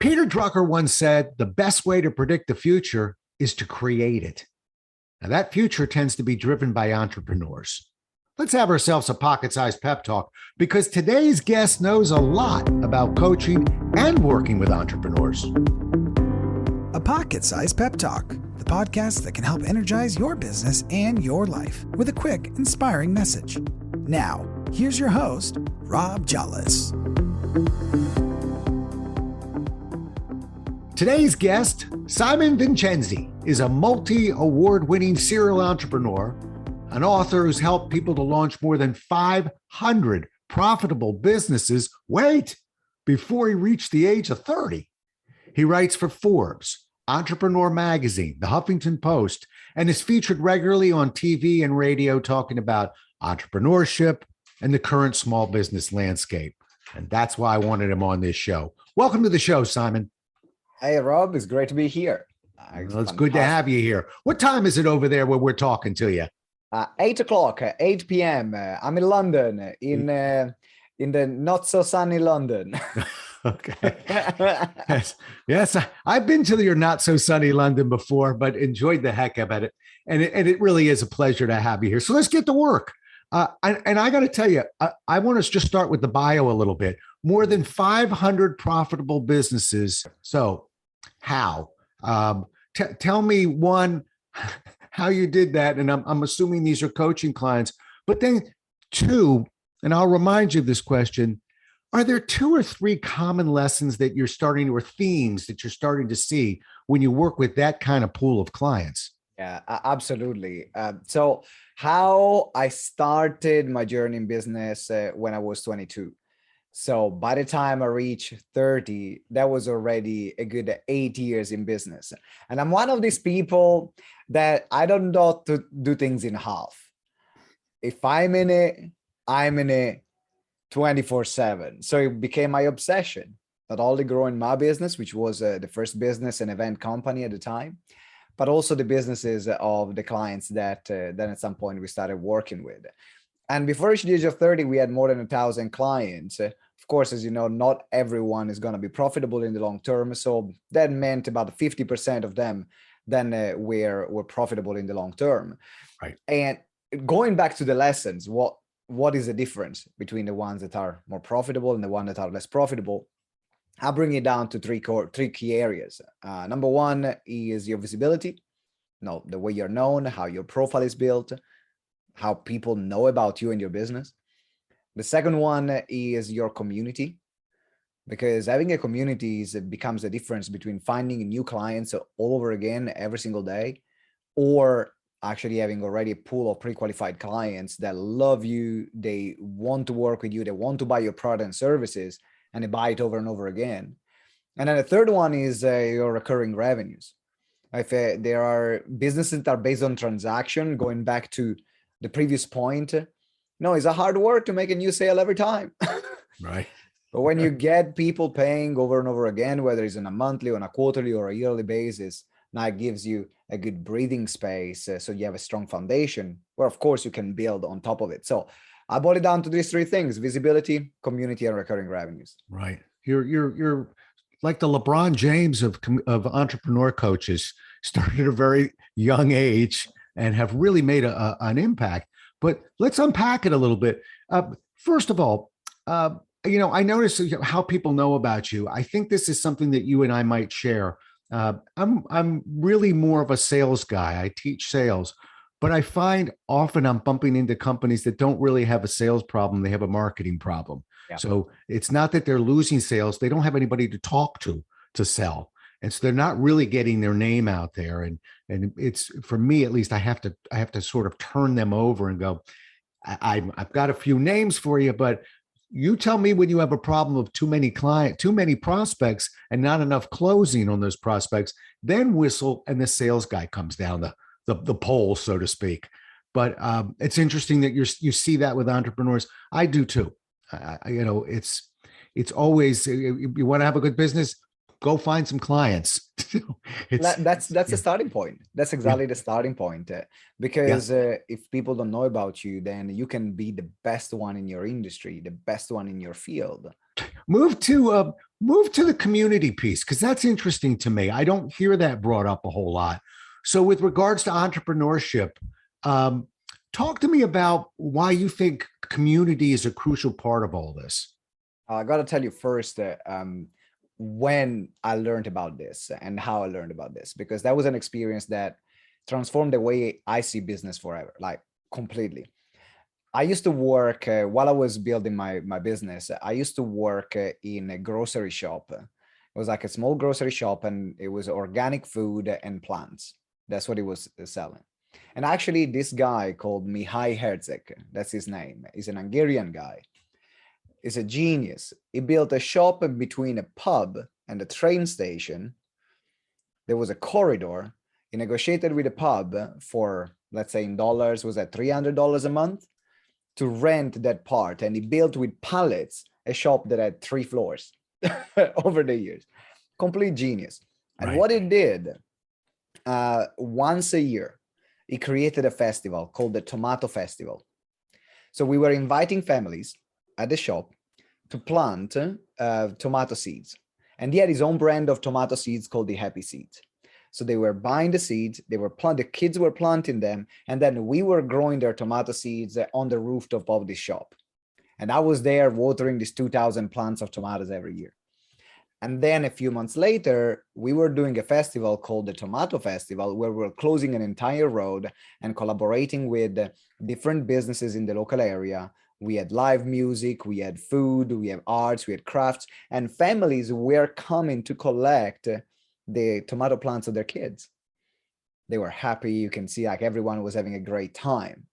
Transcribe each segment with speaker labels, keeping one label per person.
Speaker 1: Peter Drucker once said, the best way to predict the future is to create it. Now, that future tends to be driven by entrepreneurs. Let's have ourselves a pocket-sized pep talk because today's guest knows a lot about coaching and working with entrepreneurs.
Speaker 2: A pocket-sized pep talk, the podcast that can help energize your business and your life with a quick, inspiring message. Now, here's your host, Rob Jolles.
Speaker 1: Today's guest, Simon Vincenzi, is a multi-award-winning serial entrepreneur, an author who's helped people to launch more than 500 profitable businesses, before he reached the age of 30. He writes for Forbes, Entrepreneur Magazine, The Huffington Post, and is featured regularly on TV and radio talking about entrepreneurship and the current small business landscape. And that's why I wanted him on this show. Welcome to the show, Simon.
Speaker 3: Hey, Rob, it's great to be here.
Speaker 1: Well, it's good to have you here. What time is it over there where we're talking to you?
Speaker 3: 8 o'clock, 8 p.m. I'm in London, in the not so sunny London.
Speaker 1: Okay. Yes. I've been to your not so sunny London before, but enjoyed the heck out of it. And it really is a pleasure to have you here. So let's get to work. And I got to tell you, I want to just start with the bio a little bit. More than 500 profitable businesses. So how? Tell me one, how you did that. And I'm assuming these are coaching clients. But then two, and I'll remind you of this question, are there two or three common lessons that you're starting, or themes that you're starting to see when you work with that kind of pool of clients?
Speaker 3: Yeah, absolutely. So how I started my journey in business when I was 22. So by the time I reached 30, that was already a good 8 years in business. And I'm one of these people that I don't know to do things in half. If I'm in it 24/7. So it became my obsession, not only growing my business, which was the first business and event company at the time, but also the businesses of the clients that then at some point we started working with. And before reaching the age of 30, we had more than 1,000 clients. Of course, as you know, not everyone is going to be profitable in the long term. So that meant about 50% of them then were profitable in the long term.
Speaker 1: Right.
Speaker 3: And going back to the lessons, what is the difference between the ones that are more profitable and the ones that are less profitable? I'll bring it down to three key areas. Number one is your visibility, the way you're known, how your profile is built, how people know about you and your business. The second one is your community, because having a community becomes the difference between finding new clients all over again every single day, or actually having already a pool of pre-qualified clients that love you, they want to work with you, they want to buy your product and services, and they buy it over and over again. And then the third one is your recurring revenues. If there are businesses that are based on transaction, going back to the previous point, it's a hard work to make a new sale every time.
Speaker 1: Right.
Speaker 3: But when you get people paying over and over again, whether it's on a monthly, on a quarterly, or a yearly basis, now it gives you a good breathing space. So you have a strong foundation where, of course, you can build on top of it. So I boiled it down to these three things: visibility, community, and recurring revenues.
Speaker 1: Right. You're like the LeBron James of entrepreneur coaches, started at a very young age and have really made an impact. But let's unpack it a little bit. First of all, I notice how people know about you. I think this is something that you and I might share. I'm really more of a sales guy. I teach sales, but I find often I'm bumping into companies that don't really have a sales problem. They have a marketing problem. Yeah. So it's not that they're losing sales. They don't have anybody to talk to sell. And so they're not really getting their name out there. And it's, for me, at least, I have to sort of turn them over and go, I've got a few names for you, but you tell me when you have a problem of too many prospects and not enough closing on those prospects, then whistle and the sales guy comes down the pole, so to speak. But it's interesting that you see that with entrepreneurs. I do too. It's always, you want to have a good business, go find some clients.
Speaker 3: That's the starting point. That's exactly the starting point. Because if people don't know about you, then you can be the best one in your industry, the best one in your field.
Speaker 1: Move to move to the community piece, because that's interesting to me. I don't hear that brought up a whole lot. So, with regards to entrepreneurship, um, talk to me about why you think community is a crucial part of all this.
Speaker 3: I got to tell you first when I learned about this and how I learned about this, because that was an experience that transformed the way I see business forever, like completely. I used to work while I was building my business. I used to work in a grocery shop. It was like a small grocery shop, and it was organic food and plants. That's what it was selling. And actually, this guy called Mihai Herzeg, that's his name. He's an Hungarian guy. He's a genius. He built a shop in between a pub and a train station. There was a corridor. He negotiated with a pub for, let's say in dollars, was that $300 a month to rent that part. And he built with pallets a shop that had 3 floors over the years. Complete genius. And
Speaker 1: Right.
Speaker 3: what he did, once a year, he created a festival called the Tomato Festival. So we were inviting families at the shop to plant tomato seeds. And he had his own brand of tomato seeds called the Happy Seeds. So they were buying the seeds, the kids were planting them, and then we were growing their tomato seeds on the rooftop of the shop. And I was there watering these 2,000 plants of tomatoes every year. And then a few months later, we were doing a festival called the Tomato Festival, where we were closing an entire road and collaborating with different businesses in the local area. We had live music, we had food, we had arts, we had crafts, and families were coming to collect the tomato plants of their kids. They were happy. You can see like everyone was having a great time.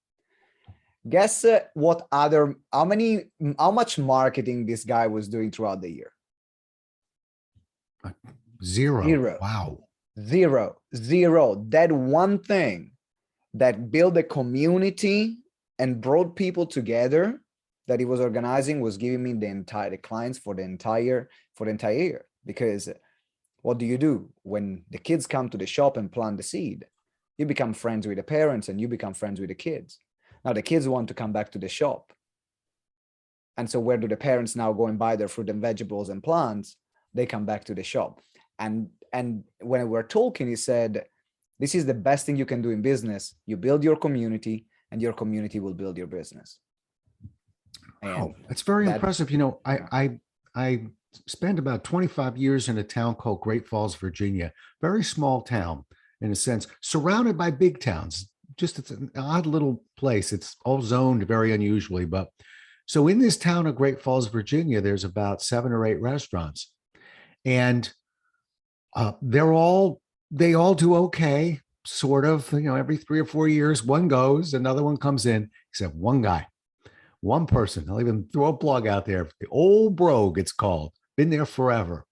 Speaker 3: Guess how much marketing this guy was doing throughout the year?
Speaker 1: Zero.
Speaker 3: Zero.
Speaker 1: Wow.
Speaker 3: Zero. That one thing that built a community and brought people together that he was organizing was giving me the clients for the entire year. Because what do you do when the kids come to the shop and plant the seed? You become friends with the parents and you become friends with the kids. Now the kids want to come back to the shop. And so where do the parents now go and buy their fruit and vegetables and plants? They come back to the shop. And when we were talking, he said, this is the best thing you can do in business. You build your community and your community will build your business.
Speaker 1: Wow, that's very impressive. You know, I spent about 25 years in a town called Great Falls, Virginia, very small town in a sense, surrounded by big towns. Just it's an odd little place. It's all zoned very unusually. But so in this town of Great Falls, Virginia, there's about 7 or 8 restaurants. And they all do okay, sort of, you know, every 3 or 4 years, one goes, another one comes in, except one guy, one person. I'll even throw a plug out there. The Old Brogue, it's called, been there forever.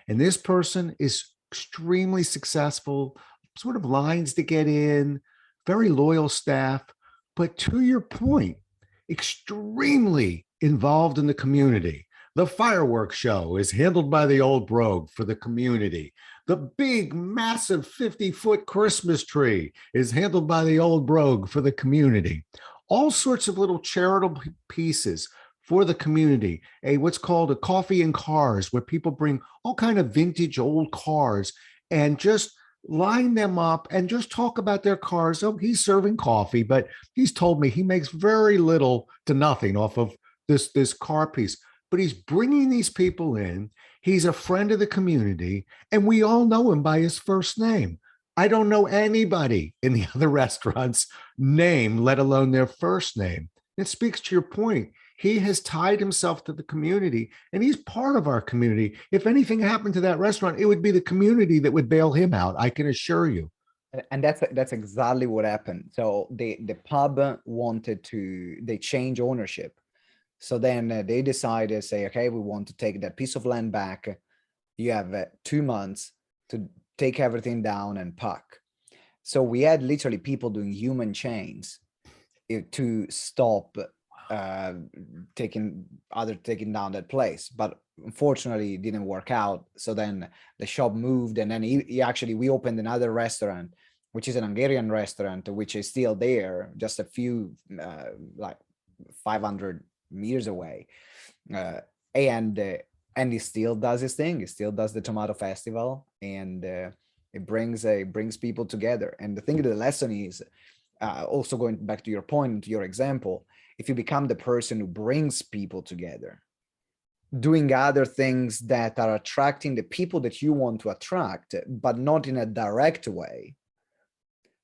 Speaker 1: And this person is extremely successful, sort of lines to get in, very loyal staff. But to your point, extremely involved in the community. The fireworks show is handled by the Old Brogue for the community. The big, massive 50-foot Christmas tree is handled by the Old Brogue for the community. All sorts of little charitable pieces for the community. What's called a coffee and cars, where people bring all kind of vintage old cars and just line them up and just talk about their cars. Oh, he's serving coffee, but he's told me he makes very little to nothing off of this car piece. But he's bringing these people in. He's a friend of the community, and we all know him by his first name. I don't know anybody in the other restaurant's name, let alone their first name. It speaks to your point. He has tied himself to the community, and he's part of our community. If anything happened to that restaurant, it would be the community that would bail him out, I can assure you.
Speaker 3: And that's exactly what happened. So the pub they change ownership. So then they decided, say, okay, we want to take that piece of land back. You have 2 months to take everything down and pack. So we had literally people doing human chains to stop taking down that place. But unfortunately, it didn't work out. So then the shop moved, and then we opened another restaurant, which is an Hungarian restaurant, which is still there, just a few, like 500 meters away. And and he still does his thing. He still does the tomato festival, and it brings people together. And the thing, the lesson is also going back to your point, to your example. If you become the person who brings people together, doing other things that are attracting the people that you want to attract, but not in a direct way,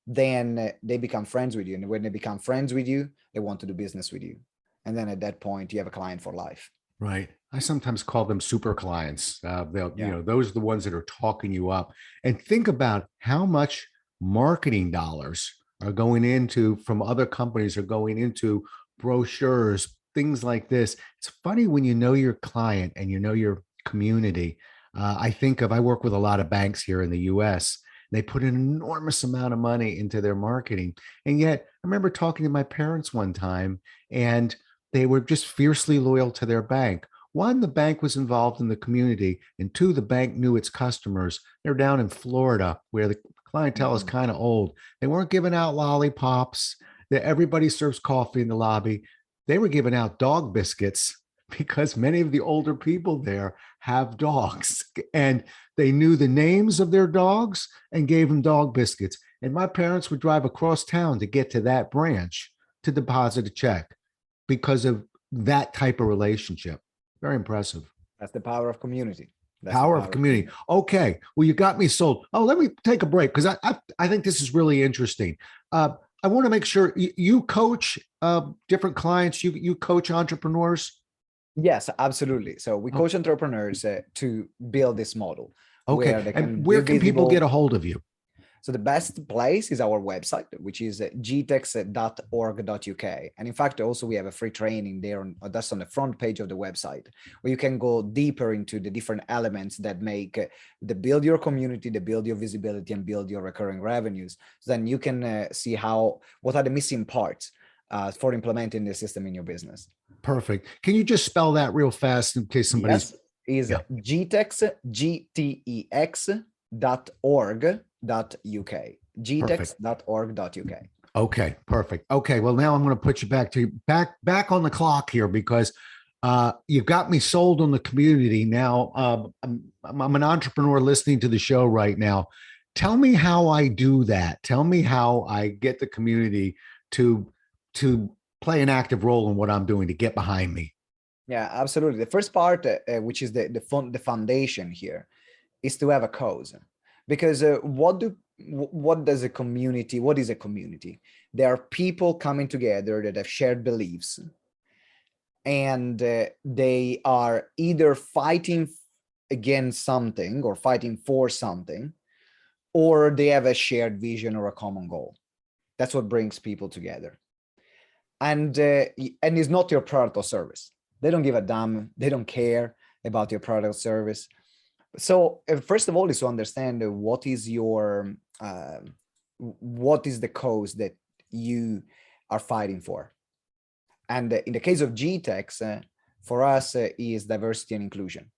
Speaker 3: then they become friends with you. And when they become friends with you, they want to do business with you. And then at that point, you have a client for life.
Speaker 1: Right. I sometimes call them super clients. They'll,
Speaker 3: Yeah.
Speaker 1: those are the ones that are talking you up. And think about how much marketing dollars are going into from other companies are going into brochures, things like this. It's funny when you know your client and you know your community. I work with a lot of banks here in the US. They put an enormous amount of money into their marketing. And yet I remember talking to my parents one time, and they were just fiercely loyal to their bank. One, the bank was involved in the community, and two, the bank knew its customers. They're down in Florida where the clientele is kind of old. They weren't giving out lollipops. Everybody serves coffee in the lobby. They were giving out dog biscuits because many of the older people there have dogs, and they knew the names of their dogs and gave them dog biscuits. And my parents would drive across town to get to that branch to deposit a check because of that type of relationship. Very impressive.
Speaker 3: That's the power of community. That's
Speaker 1: Power of community. Okay. Well, you got me sold. Oh, let me take a break because I think this is really interesting. I want to make sure you coach different clients. You coach entrepreneurs.
Speaker 3: Yes, absolutely. So we coach entrepreneurs to build this model.
Speaker 1: Okay.
Speaker 3: Where they can
Speaker 1: and where can people get a hold of you?
Speaker 3: So the best place is our website, which is gtex.org.uk. And in fact, also we have a free training there, that's on the front page of the website, where you can go deeper into the different elements that make the build your community, the build your visibility, and build your recurring revenues. So then you can see what are the missing parts for implementing the system in your business.
Speaker 1: Perfect. Can you just spell that real fast in case somebody's...
Speaker 3: Yes, is gtex, gtex.org.uk. gtex.org.uk.
Speaker 1: Okay, perfect. Okay, well now I'm going to put you back on the clock here because you've got me sold on the community. Now I'm an entrepreneur listening to the show right now. Tell me how I do that. Tell me how I get the community to play an active role in what I'm doing, to get behind me.
Speaker 3: Yeah, absolutely. The first part, which is the foundation here, is to have a cause. Because what is a community? There are people coming together that have shared beliefs, and they are either fighting against something or fighting for something, or they have a shared vision or a common goal. That's what brings people together. And it's not your product or service. They don't give a damn. They don't care about your product or service. So first of all is to understand what is the cause that you are fighting for. And in the case of GTEx, for us is diversity and inclusion.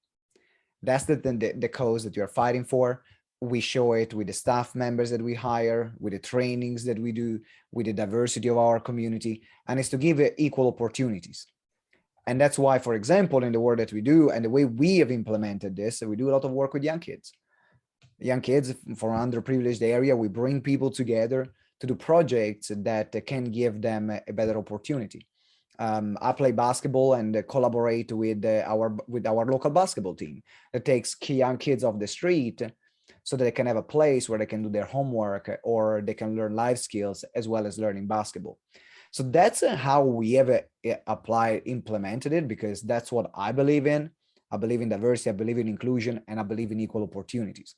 Speaker 3: That's the cause that you're fighting for. We show it with the staff members that we hire, with the trainings that we do, with the diversity of our community, and it's to give equal opportunities. And that's why, for example, in the work that we do and the way we have implemented this, we do a lot of work with young kids. Young kids from underprivileged area, we bring people together to do projects that can give them a better opportunity. I play basketball and collaborate with our local basketball team that takes young kids off the street so that they can have a place where they can do their homework or they can learn life skills as well as learning basketball. So that's how we have implemented it, because that's what I believe in. I believe in diversity, I believe in inclusion, and I believe in equal opportunities.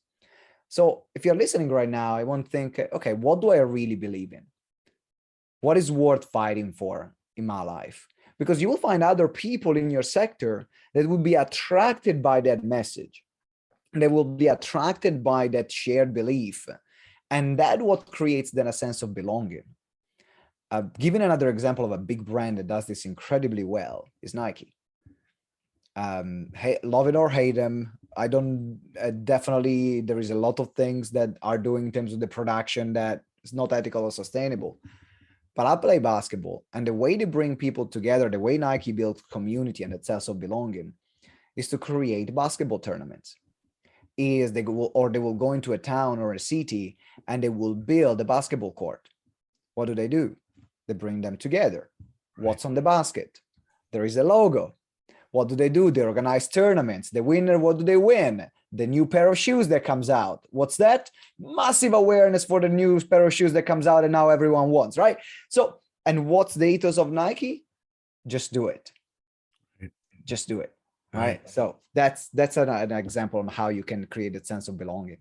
Speaker 3: So if you're listening right now, I want to think, okay, what do I really believe in? What is worth fighting for in my life? Because you will find other people in your sector that will be attracted by that message. They will be attracted by that shared belief. And that's what creates then a sense of belonging. Giving another example of a big brand that does this incredibly well is Nike. Love it or hate them, I don't definitely, there is a lot of things that are doing in terms of the production that is not ethical or sustainable. But I play basketball, and the way they bring people together, the way Nike builds community and that sense of belonging, is to create basketball tournaments. Is they will go into a town or a city and they will build a basketball court. What do? They bring them together. What's on the basket? There is a logo. What do? They organize tournaments. The winner, what do they win? The new pair of shoes that comes out. What's that? Massive awareness for the new pair of shoes that comes out and now everyone wants, right? So, and what's the ethos of Nike? Just do it. Just do it. Right. So that's an example of how you can create a sense of belonging.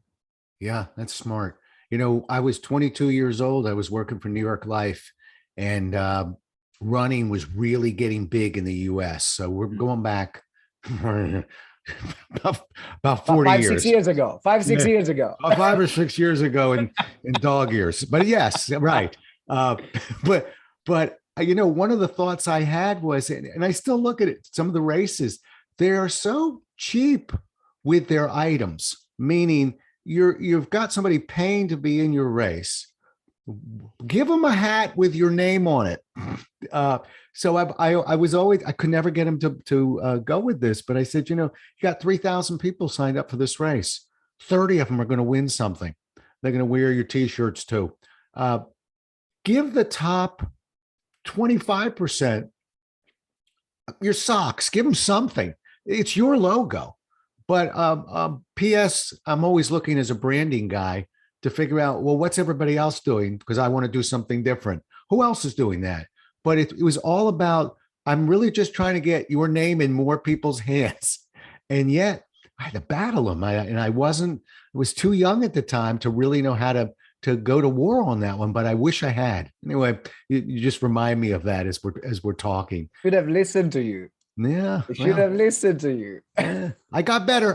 Speaker 1: Yeah, that's smart. You know, I was 22 years old. I was working for New York Life, and running was really getting big in the US. So we're going back about 40
Speaker 3: 5,
Speaker 1: years.
Speaker 3: 6 years ago. 5, 6 years ago.
Speaker 1: 5 or 6 years ago in dog years. But yes, right. But you know, one of the thoughts I had was, and I still look at it, some of the races, they are so cheap with their items, meaning you've got somebody paying to be in your race. Give them a hat with your name on it. So I was always, I could never get him to go with this, but I said, you know, you got 3,000 people signed up for this race. 30 of them are going to win something. They're going to wear your t-shirts too. Give the top 25% your socks. Give them something. It's your logo. But P.S. I'm always looking as a branding guy to figure out, well, what's everybody else doing? Because I want to do something different. Who else is doing that? But it was all about, I'm really just trying to get your name in more people's hands. And yet I had to battle them. I was too young at the time to really know how to go to war on that one, but I wish I had. Anyway, you just remind me of that as we're talking.
Speaker 3: Should have listened to you.
Speaker 1: Yeah.
Speaker 3: I should have listened to you.
Speaker 1: I got better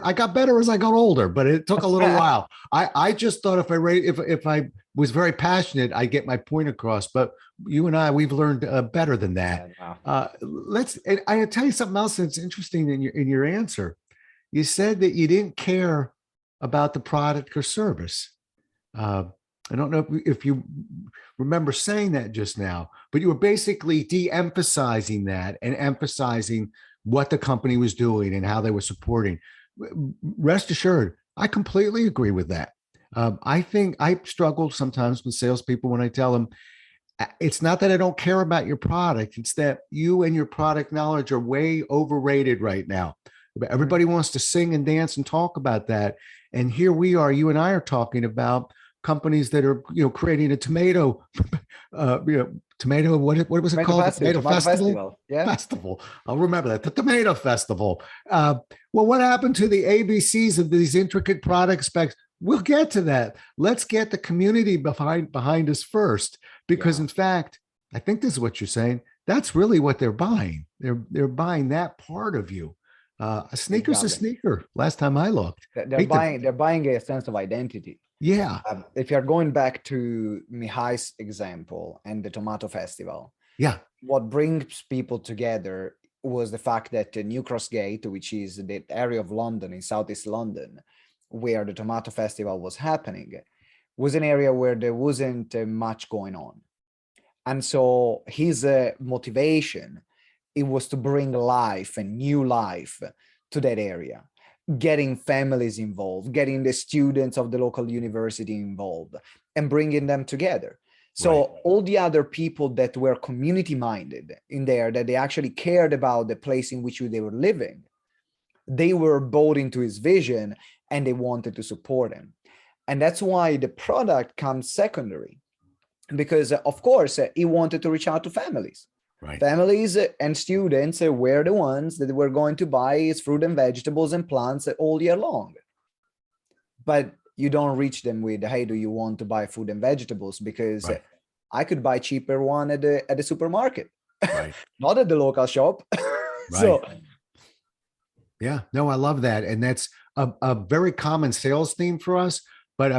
Speaker 1: as I got older, but it took a little while. I just thought if I was very passionate, I'd get my point across. But you and we've learned better than that. And I'll tell you something else that's interesting in your answer. You said that you didn't care about the product or service. I don't know if you remember saying that just now, but you were basically de-emphasizing that and emphasizing what the company was doing and how they were supporting. Rest assured, I completely agree with that. I think I struggle sometimes with salespeople when I tell them, it's not that I don't care about your product. It's that you and your product knowledge are way overrated right now. Everybody wants to sing and dance and talk about that. And here we are, you and I are talking about companies that are, creating a tomato, what was it called?
Speaker 3: Tomato Festival. Yeah.
Speaker 1: Festival. I'll remember that. The Tomato Festival. Well, what happened to the ABCs of these intricate product specs? We'll get to that. Let's get the community behind us first, because in fact, I think this is what you're saying. That's really what they're buying. They're buying that part of you. A sneaker's a sneaker. Last time I looked,
Speaker 3: they're buying a sense of identity.
Speaker 1: Yeah.
Speaker 3: If you're going back to Mihai's example and the Tomato Festival, what brings people together was the fact that New Cross Gate, which is the area of London, in Southeast London, where the Tomato Festival was happening, was an area where there wasn't much going on. And so his motivation, it was to bring life and new life to that area, getting families involved, getting the students of the local university involved, and bringing them together. So all the other people that were community minded in there, that they actually cared about the place in which they were living, they were bought into his vision and they wanted to support him. And that's why the product comes secondary, because of course he wanted to reach out to families. Families and students were the ones that were going to buy his fruit and vegetables and plants all year long. But you don't reach them with, hey, do you want to buy food and vegetables? Because I could buy cheaper one at the supermarket, not at the local shop. So
Speaker 1: yeah, no, I love that. And that's a very common sales theme for us. But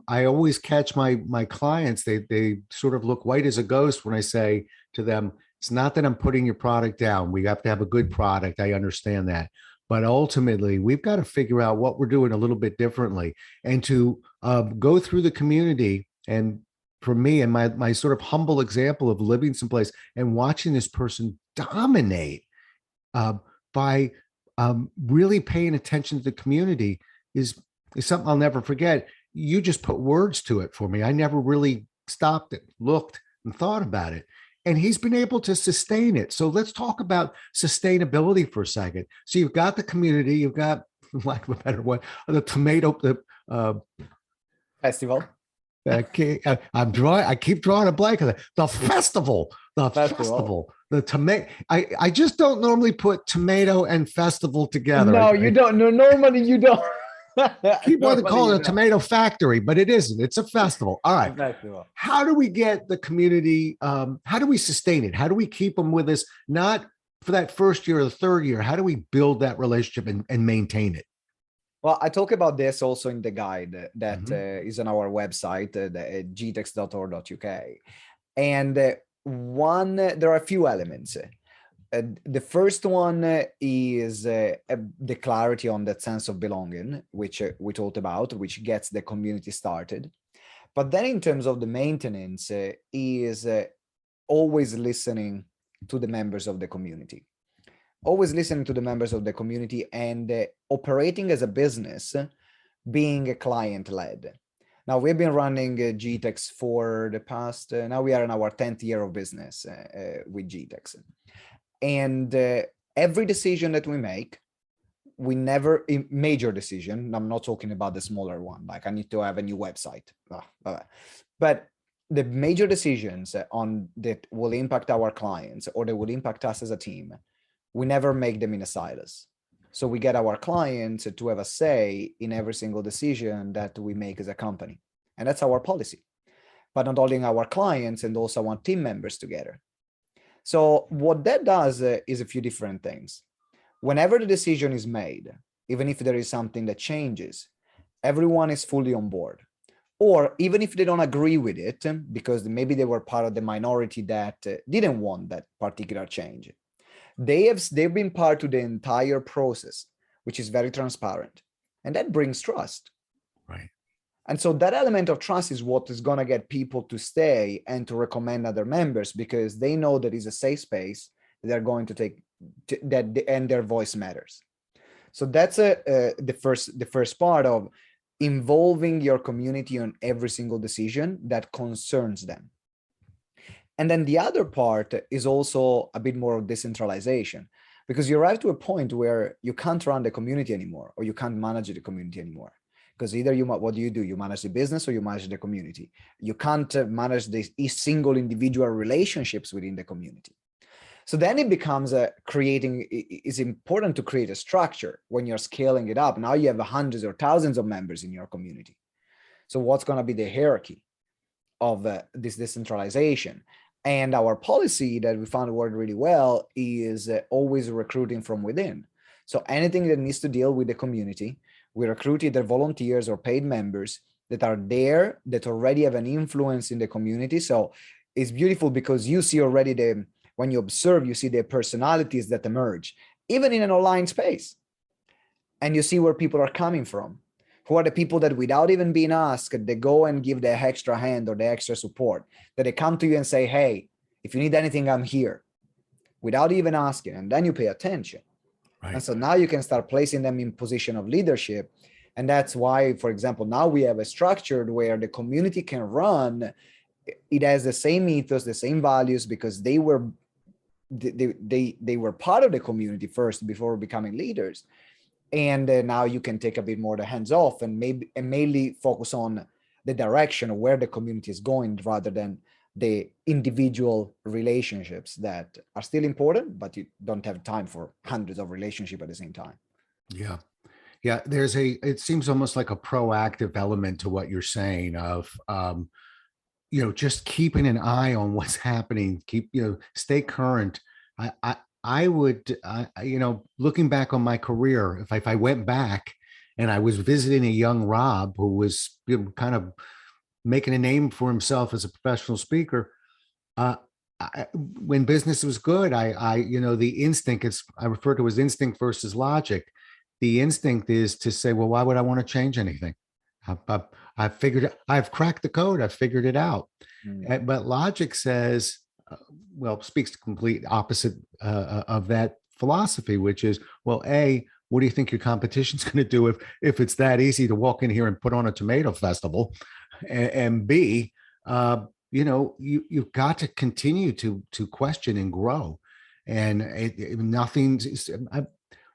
Speaker 1: I always catch my clients, they sort of look white as a ghost when I say to them, it's not that I'm putting your product down. We have to have a good product. I understand that. But ultimately, we've got to figure out what we're doing a little bit differently, and to go through the community. And for me, and my sort of humble example of living someplace and watching this person dominate by really paying attention to the community is something I'll never forget. You just put words to it for me. I never really stopped it, looked, and thought about it. And he's been able to sustain it. So let's talk about sustainability for a second. So you've got the community, you've got, for lack of a better word, the
Speaker 3: Festival.
Speaker 1: I keep drawing a blank on that. The festival. The tomato. I just don't normally put tomato and festival together.
Speaker 3: No, you don't. No, normally you don't.
Speaker 1: Keep wanting to call it a tomato factory, but it isn't. It's a festival. All right.
Speaker 3: Festival.
Speaker 1: How do we get the community? How do we sustain it? How do we keep them with us? Not for that first year or the third year. How do we build that relationship and maintain it?
Speaker 3: Well, I talk about this also in the guide that is on our website, gtex.org.uk. And there are a few elements. The first one is the clarity on that sense of belonging, which we talked about, which gets the community started. But then in terms of the maintenance is always listening to the members of the community. Always listening to the members of the community and operating as a business, being a client-led. Now, we've been running GTEx for the past, now we are in our 10th year of business with GTEx. And every decision that we make, major decision, I'm not talking about the smaller one, like I need to have a new website. But the major decisions that will impact our clients or that will impact us as a team, we never make them in a silos. So we get our clients to have a say in every single decision that we make as a company. And that's our policy. But not only our clients and also our team members together. So what that does is a few different things. Whenever the decision is made, even if there is something that changes, everyone is fully on board. Or even if they don't agree with it, because maybe they were part of the minority that didn't want that particular change, they've been part of the entire process, which is very transparent, and that brings trust.
Speaker 1: Right. And
Speaker 3: so that element of trust is what is going to get people to stay and to recommend other members, because they know that it's a safe space that they're going to take and their voice matters. So that's the first part of involving your community on every single decision that concerns them. And then the other part is also a bit more of decentralization, because you arrive to a point where you can't run the community anymore, or you can't manage the community anymore. Because either what do? You manage the business or you manage the community. You can't manage the single individual relationships within the community. So then it becomes it's important to create a structure when you're scaling it up. Now you have hundreds or thousands of members in your community. So what's going to be the hierarchy of this decentralization? And our policy that we found worked really well is always recruiting from within. So anything that needs to deal with the community, we recruit either volunteers or paid members that are there, that already have an influence in the community. So it's beautiful because you see already when you observe, you see the personalities that emerge, even in an online space. And you see where people are coming from. Who are the people that without even being asked, they go and give the extra hand or the extra support, that they come to you and say, hey, if you need anything, I'm here, without even asking. And then you pay attention. Right. And so now you can start placing them in position of leadership. And that's why, for example, now we have a structure where the community can run. It has the same ethos, the same values, because they were part of the community first before becoming leaders. And now you can take a bit more the hands off and mainly focus on the direction of where the community is going, rather than the individual relationships that are still important, but you don't have time for hundreds of relationships at the same time.
Speaker 1: Yeah. Yeah. It seems almost like a proactive element to what you're saying of, just keeping an eye on what's happening, stay current. I would, looking back on my career, if I went back and I was visiting a young Rob who was kind of making a name for himself as a professional speaker, when business was good, the instinct, I refer to as instinct versus logic. The instinct is to say, well, why would I want to change anything? I've cracked the code. I've figured it out. But logic says, speaks the complete opposite of that philosophy, which is, well, A, what do you think your competition's going to do if it's that easy to walk in here and put on a tomato festival? And B, you've got to continue to question and grow. And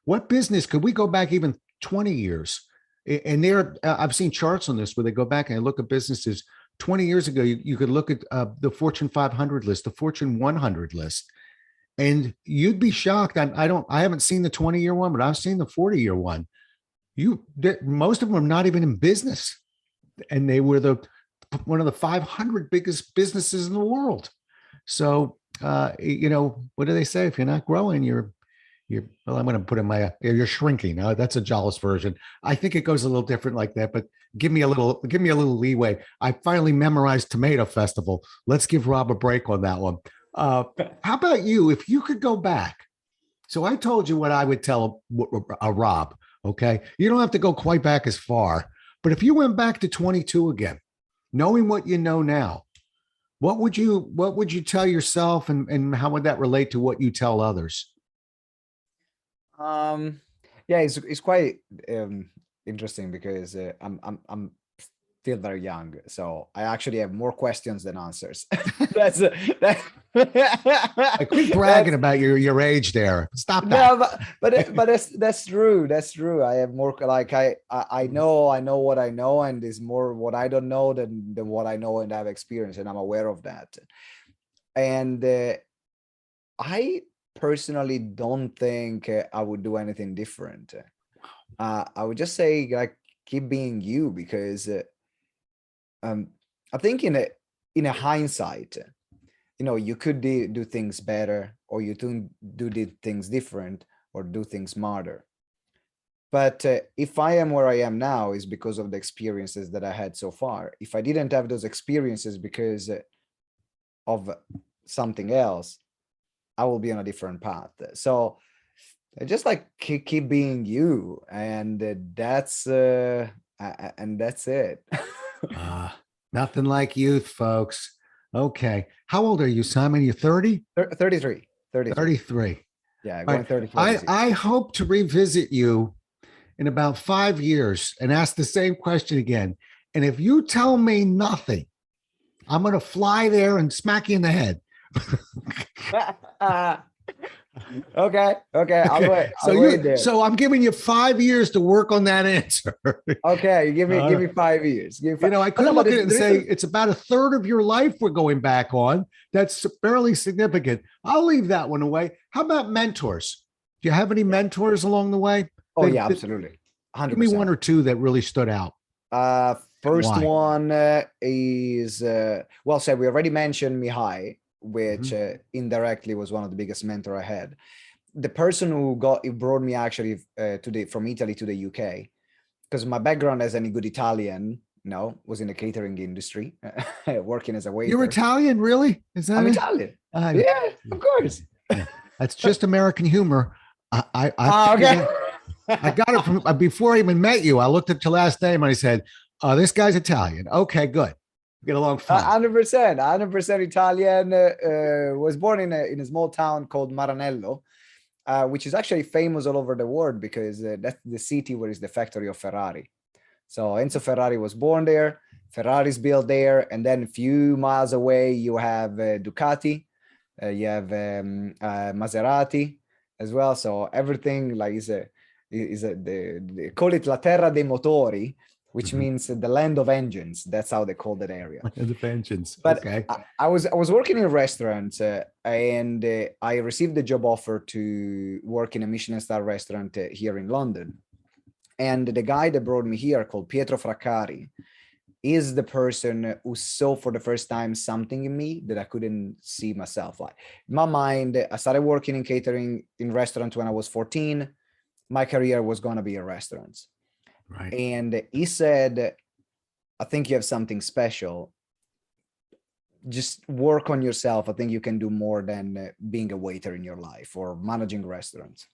Speaker 1: what business could we go back even 20 years? And I've seen charts on this where they go back and look at businesses 20 years ago. You could look at the Fortune 500 list, the Fortune 100 list, and you'd be shocked. I haven't seen the 20-year one, but I've seen the 40-year one. Most of them are not even in business, and they were one of the 500 biggest businesses in the world. So, what do they say? If you're not growing, well, I'm going to put in you're shrinking. That's a Jollis version. I think it goes a little different like that, but give me a little leeway. I finally memorized Tomato Festival. Let's give Rob a break on that one. How about you? If you could go back. So I told you what I would tell Rob. Okay. You don't have to go quite back as far, but if you went back to 22 again, knowing what you know now, what would you tell yourself, and how would that relate to what you tell others?
Speaker 3: Yeah, it's quite interesting because I'm still very young, so I actually have more questions than answers.
Speaker 1: I quit bragging about your age there. Stop that.
Speaker 3: No, but that's true. That's true. I have more, like I know what I know, and there's more what I don't know than what I know and have experience, and I'm aware of that. And I personally don't think I would do anything different. I would just say, like, keep being you, because I think in a hindsight, you could do things better, or you do things different, or do things smarter. But if I am where I am now, is because of the experiences that I had so far. If I didn't have those experiences because of something else, I will be on a different path. So just like keep being you, and that's it.
Speaker 1: Nothing like youth, folks. Okay. How old are you, Simon? You 30?
Speaker 3: 33.
Speaker 1: 33.
Speaker 3: Yeah, going 30.
Speaker 1: I hope to revisit you in about 5 years and ask the same question again. And if you tell me nothing, I'm going to fly there and smack you in the head.
Speaker 3: Okay.
Speaker 1: So I'm giving you 5 years to work on that answer.
Speaker 3: Okay, give me 5 years.
Speaker 1: I could look at it and say it's about a third of your life we're going back on. That's fairly significant. I'll leave that one away. How about mentors? Do you have any mentors along the way?
Speaker 3: Oh, yeah, absolutely. 100%.
Speaker 1: Give me one or two that really stood out.
Speaker 3: First one is so we already mentioned Mihai, which indirectly was one of the biggest mentor I had. The person who brought me actually from Italy to the UK, because my background as any good Italian, was in the catering industry, working as a waiter.
Speaker 1: You're Italian, really?
Speaker 3: I'm Italian. Yeah, of course.
Speaker 1: That's just American humor. Okay. I got it from before I even met you. I looked at your last name and I said, this guy's Italian. Okay, good. Get along fine.
Speaker 3: 100% Italian. Was born in a small town called Maranello, which is actually famous all over the world because that's the city where is the factory of Ferrari. So Enzo Ferrari was born there. Ferrari's built there, and then a few miles away you have Ducati, you have Maserati as well. So everything like they call it La Terra dei Motori, which means the land of engines. That's how they call that area.
Speaker 1: Land of engines.
Speaker 3: But
Speaker 1: okay.
Speaker 3: I was working in a restaurant, and I received the job offer to work in a Michelin star restaurant here in London. And the guy that brought me here, called Pietro Fraccari, is the person who saw for the first time something in me that I couldn't see myself. Like, in my mind, I started working in catering in restaurants when I was 14. My career was going to be in restaurants.
Speaker 1: Right.
Speaker 3: And he said, I think you have something special. Just work on yourself. I think you can do more than being a waiter in your life or managing restaurants.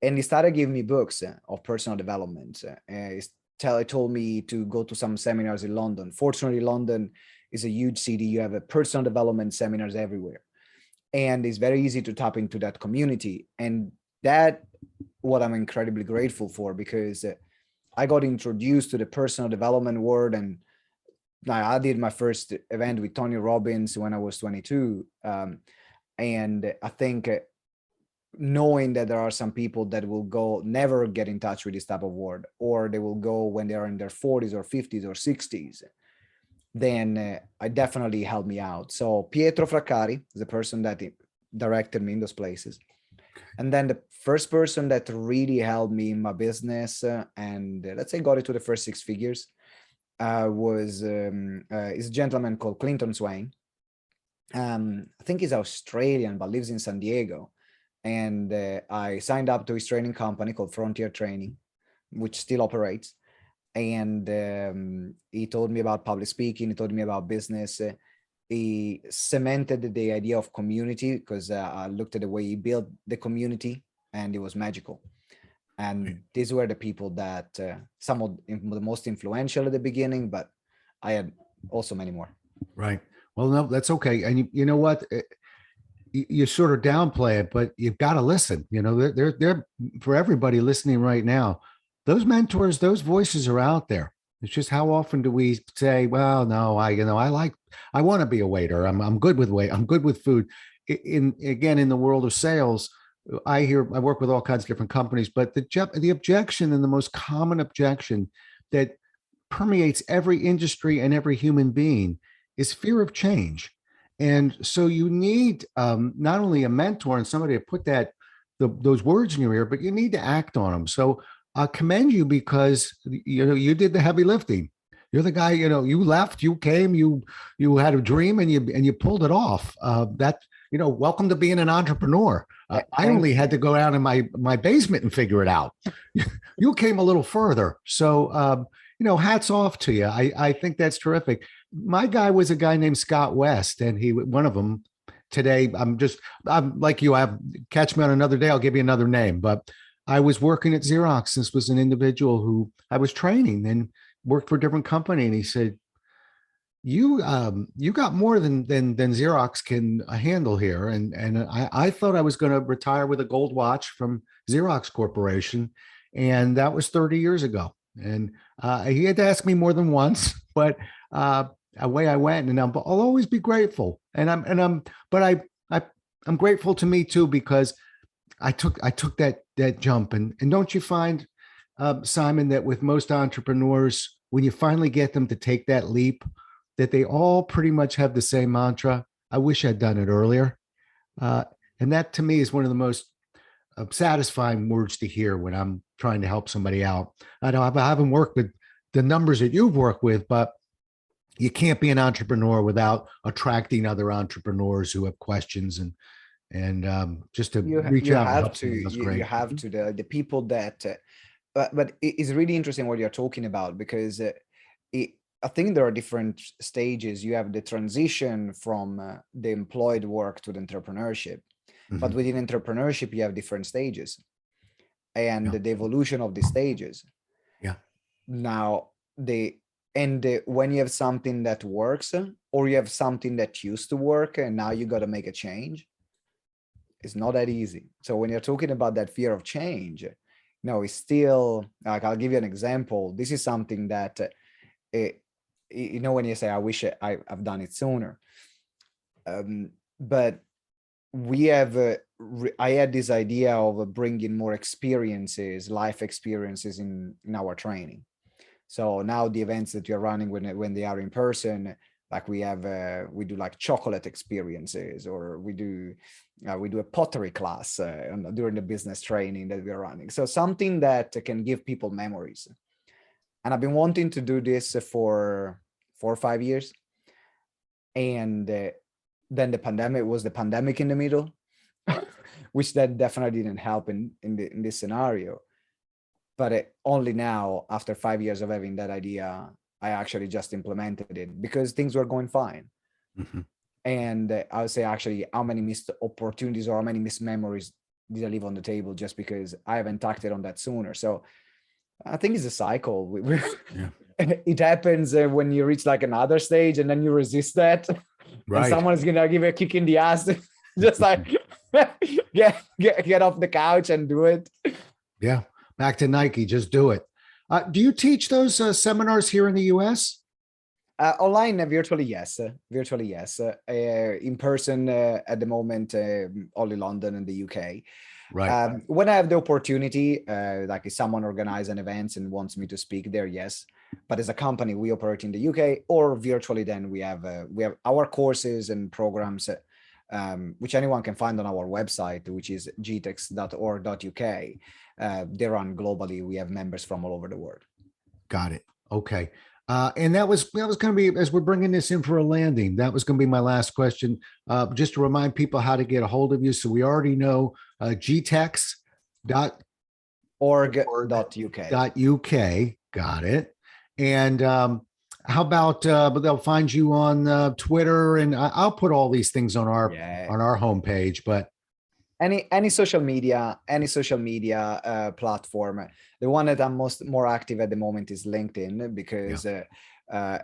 Speaker 3: And he started giving me books of personal development. He told me to go to some seminars in London. Fortunately, London is a huge city. You have a personal development seminars everywhere. And it's very easy to tap into that community. And that what I'm incredibly grateful for, because I got introduced to the personal development world, and I did my first event with Tony Robbins when I was 22. And I think knowing that there are some people that will go never get in touch with this type of word, or they will go when they are in their 40s or 50s or 60s, then I definitely helped me out. So Pietro Fraccari is the person that directed me in those places. And then the first person that really helped me in my business and let's say got it to the first 6 figures was is a gentleman called Clinton Swain. I think he's Australian, but lives in San Diego. And I signed up to his training company called Frontier Training, which still operates. And he told me about public speaking. He told me about business. He cemented the idea of community, because I looked at the way he built the community, and it was magical. And these were the people that some of the most influential at the beginning, but I had also many more.
Speaker 1: Right. Well, no, that's okay. And you know what? You sort of downplay it, but you've got to listen. You know, they're for everybody listening right now. Those mentors, those voices are out there. It's just how often do we say, well, no, I want to be a waiter. I'm good with I'm good with food. In the world of sales, I work with all kinds of different companies, but the objection, and the most common objection that permeates every industry and every human being, is fear of change. And so you need not only a mentor and somebody to put those words in your ear, but you need to act on them. So I commend you, because you did the heavy lifting. You're the guy. You left, you came, you had a dream, and you pulled it off. Welcome to being an entrepreneur. I only had to go down in my basement and figure it out. You came a little further. So hats off to you. I think that's terrific. My guy was a guy named Scott West, and one of them today. I'm like you. Catch me on another day. I'll give you another name. But I was working at Xerox. This was an individual who I was training and worked for a different company. And he said, you got more than Xerox can handle here. And I thought I was going to retire with a gold watch from Xerox Corporation. And that was 30 years ago. And he had to ask me more than once, but away I went, and I'll always be grateful. And I'm grateful to me too, because I took that jump. And don't you find, Simon, that with most entrepreneurs, when you finally get them to take that leap, that they all pretty much have the same mantra: I wish I'd done it earlier. And that to me is one of the most satisfying words to hear when I'm trying to help somebody out. I haven't worked with the numbers that you've worked with, but you can't be an entrepreneur without attracting other entrepreneurs who have questions and just to reach out.
Speaker 3: You have to the people that, but it's really interesting what you're talking about, because I think there are different stages. You have the transition from the employed work to the entrepreneurship, but within entrepreneurship, you have different stages, and the evolution of the stages.
Speaker 1: Yeah.
Speaker 3: Now when you have something that works, or you have something that used to work, and now you got to make a change, it's not that easy. So when you're talking about that fear of change, no, it's still like, I'll give you an example. This is something that, when you say, I wish I've done it sooner. But we have, I had this idea of bringing more experiences, life experiences in our training. So now the events that you're running when they are in person, like we do like chocolate experiences, or we do a pottery class during the business training that we're running. So something that can give people memories. And I've been wanting to do this for 4 or 5 years. And then the pandemic in the middle, which that definitely didn't help in this scenario. But only now, after 5 years of having that idea, I actually just implemented it, because things were going fine. And I would say, actually, how many missed opportunities or how many missed memories did I leave on the table just because I haven't acted on that sooner? So I think it's a cycle. It happens when you reach like another stage, and then you resist that. Right. And someone's going to give you a kick in the ass. Just like, get off the couch and do it.
Speaker 1: Yeah. Back to Nike. Just do it. Do you teach those seminars here in the U.S.?
Speaker 3: Online, virtually, yes. Virtually, yes. In person, at the moment, only London and the UK.
Speaker 1: Right.
Speaker 3: When I have the opportunity, like if someone organizes an event and wants me to speak there, yes. But as a company, we operate in the UK or virtually. Then we have our courses and programs, which anyone can find on our website, which is gtex.org.uk. They run globally. We have members from all over the world.
Speaker 1: Got it. Okay. And that was going to be, as we're bringing this in for a landing, that was going to be my last question. Just to remind people how to get a hold of you. So we already know gtex.org.uk. Got it. And how about they'll find you on Twitter, and I'll put all these things on our homepage. But
Speaker 3: any social media platform. The one that I'm more active at the moment is LinkedIn, because a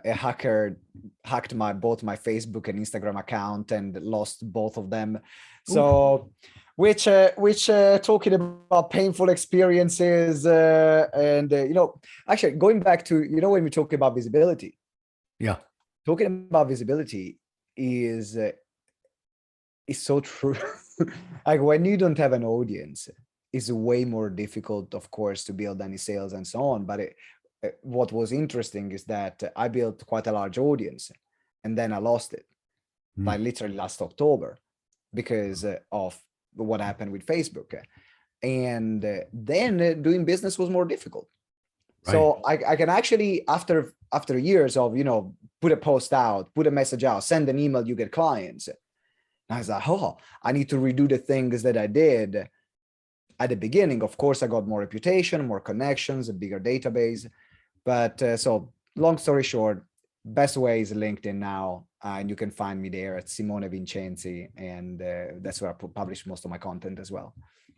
Speaker 3: hacker hacked both my Facebook and Instagram account and lost both of them. So which talking about painful experiences, and actually going back to when we talk about visibility, talking about visibility is so true. Like when you don't have an audience, it's way more difficult, of course, to build any sales and so on. But what was interesting is that I built quite a large audience, and then I lost it by literally last October because of what happened with Facebook. And then doing business was more difficult. Right. So I can actually, after years of, put a post out, put a message out, send an email, you get clients. And I was like, I need to redo the things that I did at the beginning. Of course, I got more reputation, more connections, a bigger database. But so long story short, best way is LinkedIn now. And you can find me there at Simone Vincenzi. And that's where I publish most of my content as well.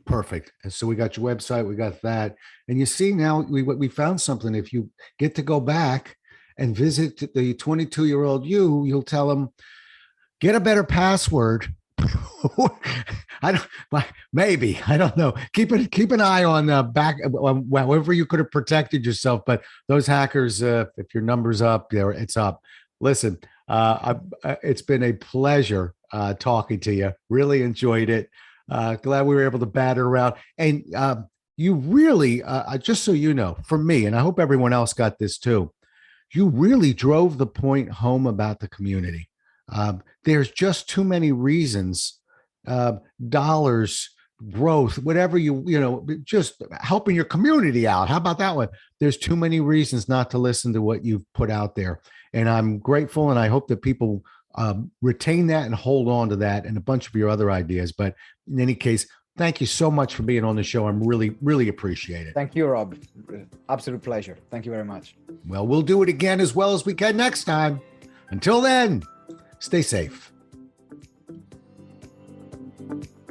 Speaker 1: Perfect. And so we got your website, we got that. And you see now we found something. If you get to go back and visit the 22-year-old you'll tell them, get a better password. I don't know. Keep an eye on back wherever you could have protected yourself. But those hackers, if your number's up there, it's up. Listen, it's been a pleasure talking to you. Really enjoyed it. Glad we were able to batter around. And you really, just so you know, for me, and I hope everyone else got this too, you really drove the point home about the community. There's just too many reasons, dollars, growth, whatever just helping your community out. How about that one? There's too many reasons not to listen to what you've put out there. And I'm grateful, and I hope that people retain that and hold on to that and a bunch of your other ideas. But in any case, thank you so much for being on the show. I'm really, really appreciate it.
Speaker 3: Thank you, Rob. Absolute pleasure. Thank you very much.
Speaker 1: Well, we'll do it again as well as we can next time. Until then, stay safe.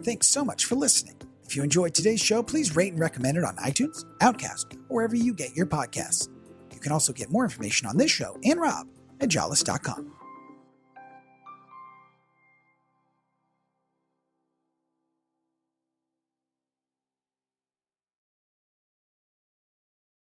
Speaker 2: Thanks so much for listening. If you enjoyed today's show, please rate and recommend it on iTunes, Outcast, or wherever you get your podcasts. You can also get more information on this show and Rob at jollis.com.